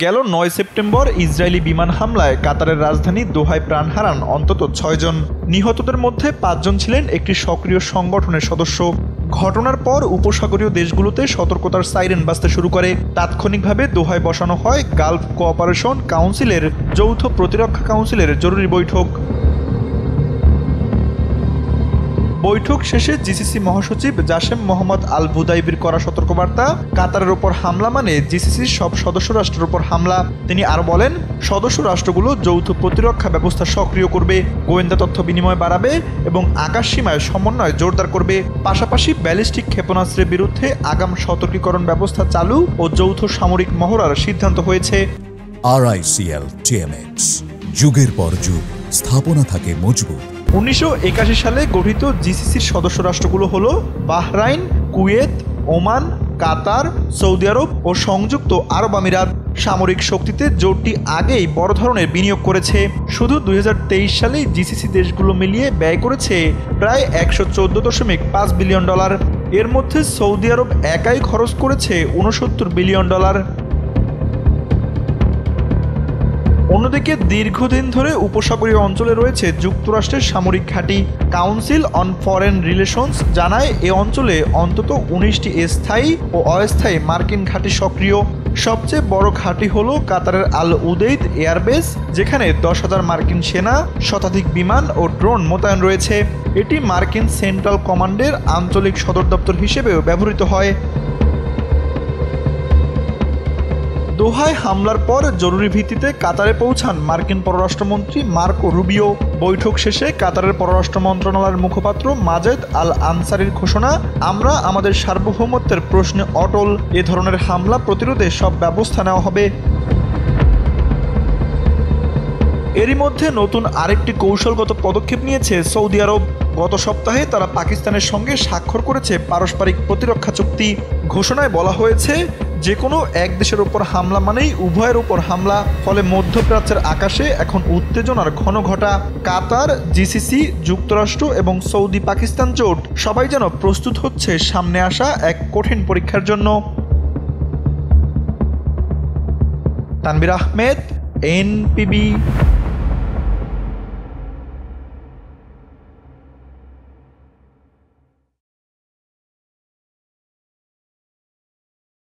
গেল ৯ September Israeli বিমান হামলায় কাতারের রাজধানী দোহায় প্রাণ হারান অন্তত ৬ জন। নিহতদের মধ্যে ৫ জন ছিলেন একটি সক্রিয় সংগঠনের সদস্য। ঘটনার পর উপসাগরীয় দেশগুলোতে সতর্কতার সাইরেন বাজতে শুরু করে। তাৎক্ষণিকভাবে দোহায় বসানো হয় গালফ কোঅপারেশন কাউন্সিলের যৌথ প্রতিরক্ষা কাউন্সিলের জরুরি বৈঠক। বৈঠক শেষে জিসিসি মহাসচিব জাসেম মোহাম্মদ আল বুদাইবির করা সতর্কবার্তা, কাতারের ওপর হামলা মানে জিসিসির সব সদস্য রাষ্ট্রের ওপর হামলা। তিনি আরও বলেন, সদস্য রাষ্ট্রগুলো যৌথ প্রতিরক্ষা ব্যবস্থা সক্রিয় করবে, গোয়েন্দা তথ্য বিনিময় বাড়াবে এবং আকাশ সীমায় সমন্বয় জোরদার করবে। পাশাপাশি ব্যালিস্টিক ক্ষেপণাস্ত্রের বিরুদ্ধে আগাম সতর্কীকরণ ব্যবস্থা চালু ও যৌথ সামরিক মহড়ার সিদ্ধান্ত হয়েছে। RICL TMX, যুগের পর যুগ স্থাপনা থাকে মজবুত। ১৯৮১ সালে গঠিত জিসিসির সদস্য রাষ্ট্রগুলো হলো বাহরাইন, কুয়েত, ওমান, কাতার, সৌদি আরব ও সংযুক্ত আরব আমিরাত। সামরিক শক্তিতে জোটটি আগেই বড় ধরনের বিনিয়োগ করেছে। শুধু ২০২৩ সালেই জিসিসি দেশগুলো মিলিয়ে ব্যয় করেছে প্রায় $১১৪.৫ বিলিয়ন। এর মধ্যে সৌদি আরব একাই খরচ করেছে $৬৯ বিলিয়ন। অন্যদিকে দীর্ঘদিন ধরে উপসাগরীয় অঞ্চলে রয়েছে যুক্তরাষ্ট্রের সামরিক ঘাঁটি। কাউন্সিল অন ফরেন রিলেশনস জানায়, এ অঞ্চলে অন্তত ১৯টি স্থায়ী ও অস্থায়ী মার্কিন ঘাঁটি সক্রিয়। সবচেয়ে বড় ঘাঁটি হল কাতারের আল উদেইদ এয়ারবেস, যেখানে ১০,০০০ মার্কিন সেনা, শতাধিক বিমান ও ড্রোন মোতায়েন রয়েছে। এটি মার্কিন সেন্ট্রাল কমান্ডের আঞ্চলিক সদর দপ্তর হিসেবেও ব্যবহৃত হয়। দোহায় হামলার পর জরুরি ভিত্তিতে কাতারে পৌঁছান মার্কিন পররাষ্ট্রমন্ত্রী মার্কো রুবিও। বৈঠক শেষে কাতারের পররাষ্ট্র মন্ত্রণালয়ের মুখপাত্র মাজেদ আল আনসারির ঘোষণা, আমরা আমাদের সার্বভৌমত্বের প্রশ্নে অটল। এ ধরনের হামলা প্রতিরোধে সব ব্যবস্থা নেওয়া হবে। এরই মধ্যে নতুন আরেকটি কৌশলগত পদক্ষেপ নিয়েছে সৌদি আরব। গত সপ্তাহে তারা পাকিস্তানের সঙ্গে স্বাক্ষর করেছে পারস্পরিক প্রতিরক্ষা চুক্তি। ঘোষণায় বলা হয়েছে, যে কোনো এক দেশের ওপর হামলা মানেই উভয়ের ওপর হামলা। ফলে মধ্যপ্রাচ্যের আকাশে এখন উত্তেজনার ঘন ঘটা। কাতার, জিসিসি, যুক্তরাষ্ট্র এবং সৌদি পাকিস্তান জোট সবাই যেন প্রস্তুত হচ্ছে সামনে আসা এক কঠিন পরীক্ষার জন্য। তানভীর আহমেদ, NPB।